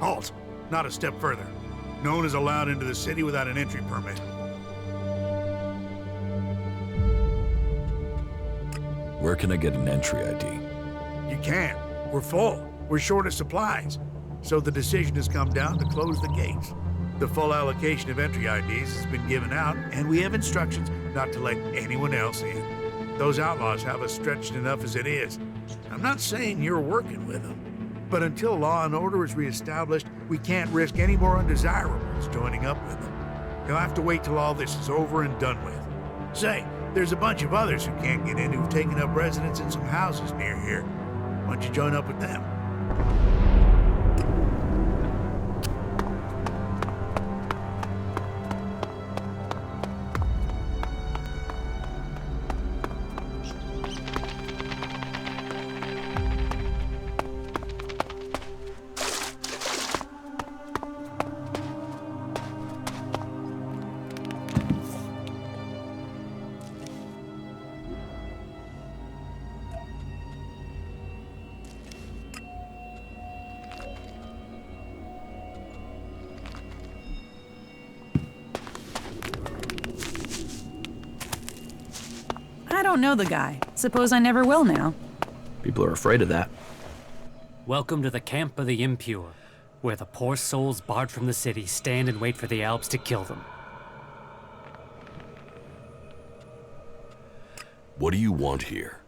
Halt! Not a step further. No one is allowed into the city without an entry permit. Where can I get an entry ID? You can't. We're full. We're short of supplies. So the decision has come down to close the gates. The full allocation of entry IDs has been given out, and we have instructions not to let anyone else in. Those outlaws have us stretched enough as it is. I'm not saying you're working with them, but until law and order is reestablished, we can't risk any more undesirables joining up with them. You'll have to wait till all this is over and done with. Say, there's a bunch of others who can't get in who've taken up residence in some houses near here. Why don't you join up with them? I don't know the guy. Suppose I never will now. People are afraid of that. Welcome to the camp of the impure, where the poor souls barred from the city stand and wait for the Alps to kill them. What do you want here?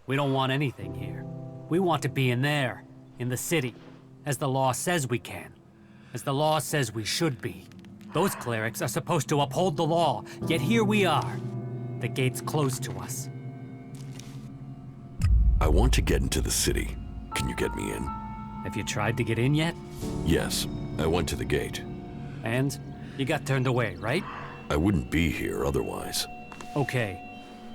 We don't want anything here. We want to be in there, in the city, as the law says we can, as the law says we should be. Those clerics are supposed to uphold the law, yet here we are. The gate's closed to us. I want to get into the city. Can you get me in? Have you tried to get in yet? Yes, I went to the gate. And? You got turned away, right? I wouldn't be here otherwise. Okay.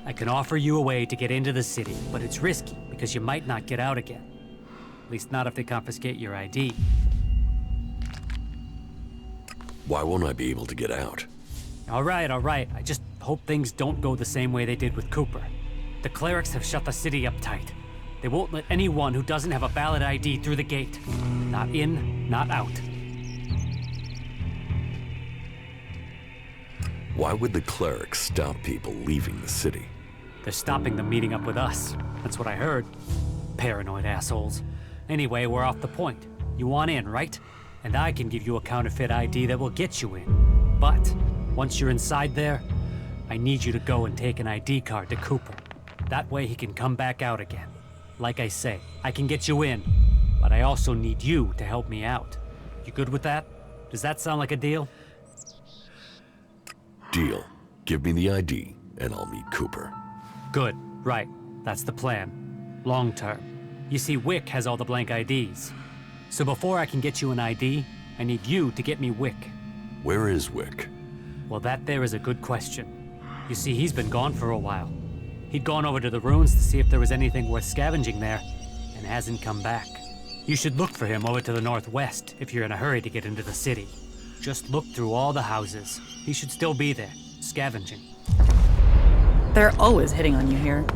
I can offer you a way to get into the city, but it's risky because you might not get out again. At least not if they confiscate your ID. Why won't I be able to get out? All right. I just hope things don't go the same way they did with Cooper. The clerics have shut the city up tight. They won't let anyone who doesn't have a valid ID through the gate. Not in, not out. Why would the clerics stop people leaving the city? They're stopping them meeting up with us. That's what I heard. Paranoid assholes. Anyway, we're off the point. You want in, right? And I can give you a counterfeit ID that will get you in. But once you're inside there, I need you to go and take an ID card to Cooper. That way he can come back out again. Like I say, I can get you in, but I also need you to help me out. You good with that? Does that sound like a deal? Deal. Give me the ID, and I'll meet Cooper. Good, right. That's the plan. Long term. You see, Wick has all the blank IDs. So before I can get you an ID, I need you to get me Wick. Where is Wick? Well, that there is a good question. You see, he's been gone for a while. He'd gone over to the ruins to see if there was anything worth scavenging there, and hasn't come back. You should look for him over to the northwest if you're in a hurry to get into the city. Just look through all the houses. He should still be there, scavenging. They're always hitting on you here.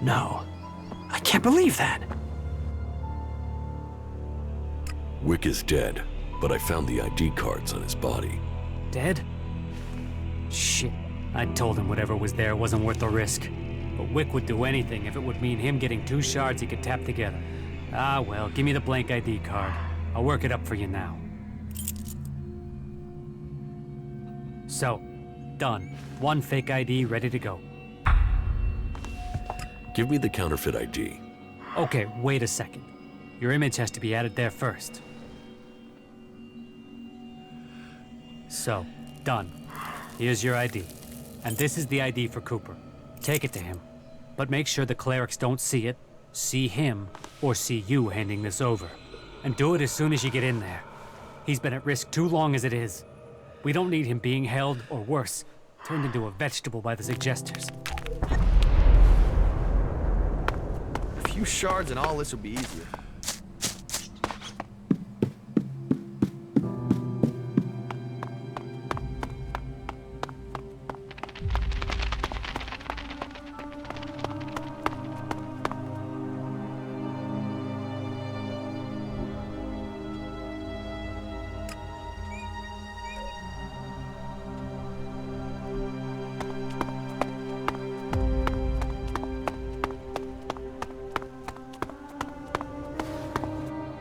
No. I can't believe that. Wick is dead, but I found the ID cards on his body. Dead? Shit. I told him whatever was there wasn't worth the risk. But Wick would do anything if it would mean him getting 2 shards he could tap together. Ah, well, give me the blank ID card. I'll work it up for you now. So, done. 1 fake ID ready to go. Give me the counterfeit ID. Okay, wait a second. Your image has to be added there first. So, done. Here's your ID. And this is the ID for Cooper. Take it to him. But make sure the clerics don't see it, see him, or see you handing this over. And do it as soon as you get in there. He's been at risk too long as it is. We don't need him being held, or worse, turned into a vegetable by the suggesters. A few shards and all this will be easier.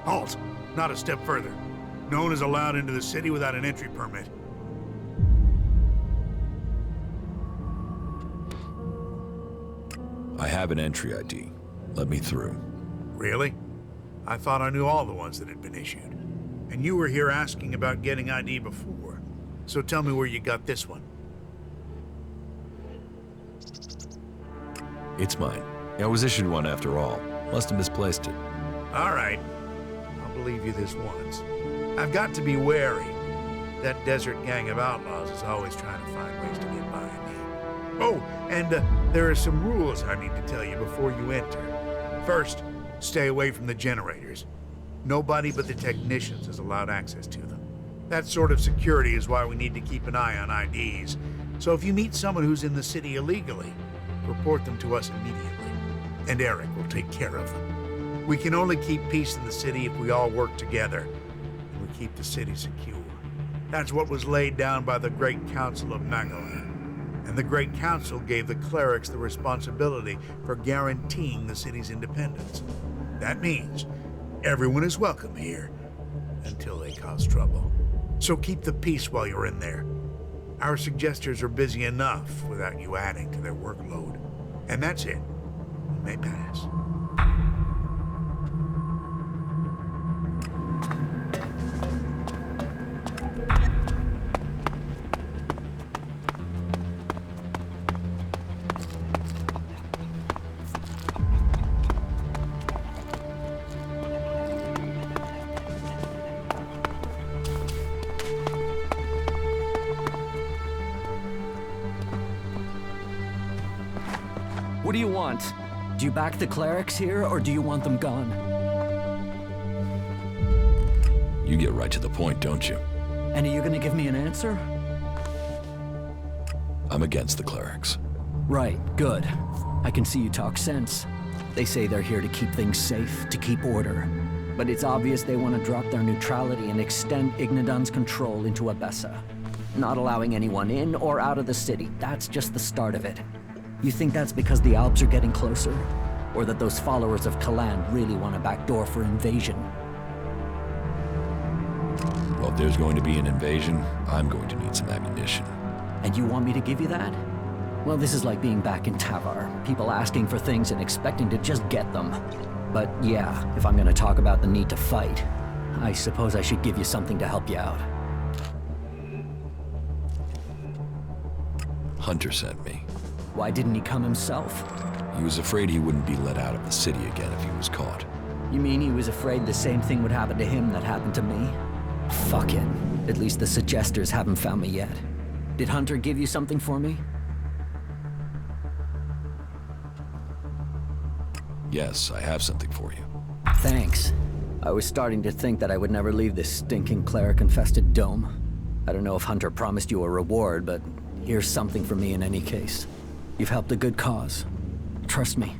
Halt! Not a step further. No one is allowed into the city without an entry permit. I have an entry ID. Let me through. Really? I thought I knew all the ones that had been issued. And you were here asking about getting ID before. So tell me where you got this one. It's mine. I was issued one after all. Must have misplaced it. All right. I'll believe you this once. I've got to be wary. That desert gang of outlaws is always trying to find ways to get by me. Oh, and there are some rules I need to tell you before you enter. First, stay away from the generators. Nobody but the technicians is allowed access to them. That sort of security is why we need to keep an eye on IDs. So if you meet someone who's in the city illegally, report them to us immediately. And Eric will take care of them. We can only keep peace in the city if we all work together, and we keep the city secure. That's what was laid down by the Great Council of Magdalene. And the Great Council gave the clerics the responsibility for guaranteeing the city's independence. That means everyone is welcome here, until they cause trouble. So keep the peace while you're in there. Our suggesters are busy enough without you adding to their workload. And that's it. You may pass. What do you want? Do you back the clerics here, or do you want them gone? You get right to the point, don't you? And are you gonna give me an answer? I'm against the clerics. Right, good. I can see you talk sense. They say they're here to keep things safe, to keep order. But it's obvious they want to drop their neutrality and extend Ignadon's control into Abessa. Not allowing anyone in or out of the city, that's just the start of it. You think that's because the Alps are getting closer? Or that those followers of Kalan really want a backdoor for invasion? Well, if there's going to be an invasion, I'm going to need some ammunition. And you want me to give you that? Well, this is like being back in Tavar. People asking for things and expecting to just get them. But yeah, if I'm gonna talk about the need to fight, I suppose I should give you something to help you out. Hunter sent me. Why didn't he come himself? He was afraid he wouldn't be let out of the city again if he was caught. You mean he was afraid the same thing would happen to him that happened to me? Fuck it. At least the suggesters haven't found me yet. Did Hunter give you something for me? Yes, I have something for you. Thanks. I was starting to think that I would never leave this stinking cleric-infested dome. I don't know if Hunter promised you a reward, but here's something for me in any case. You've helped a good cause. Trust me.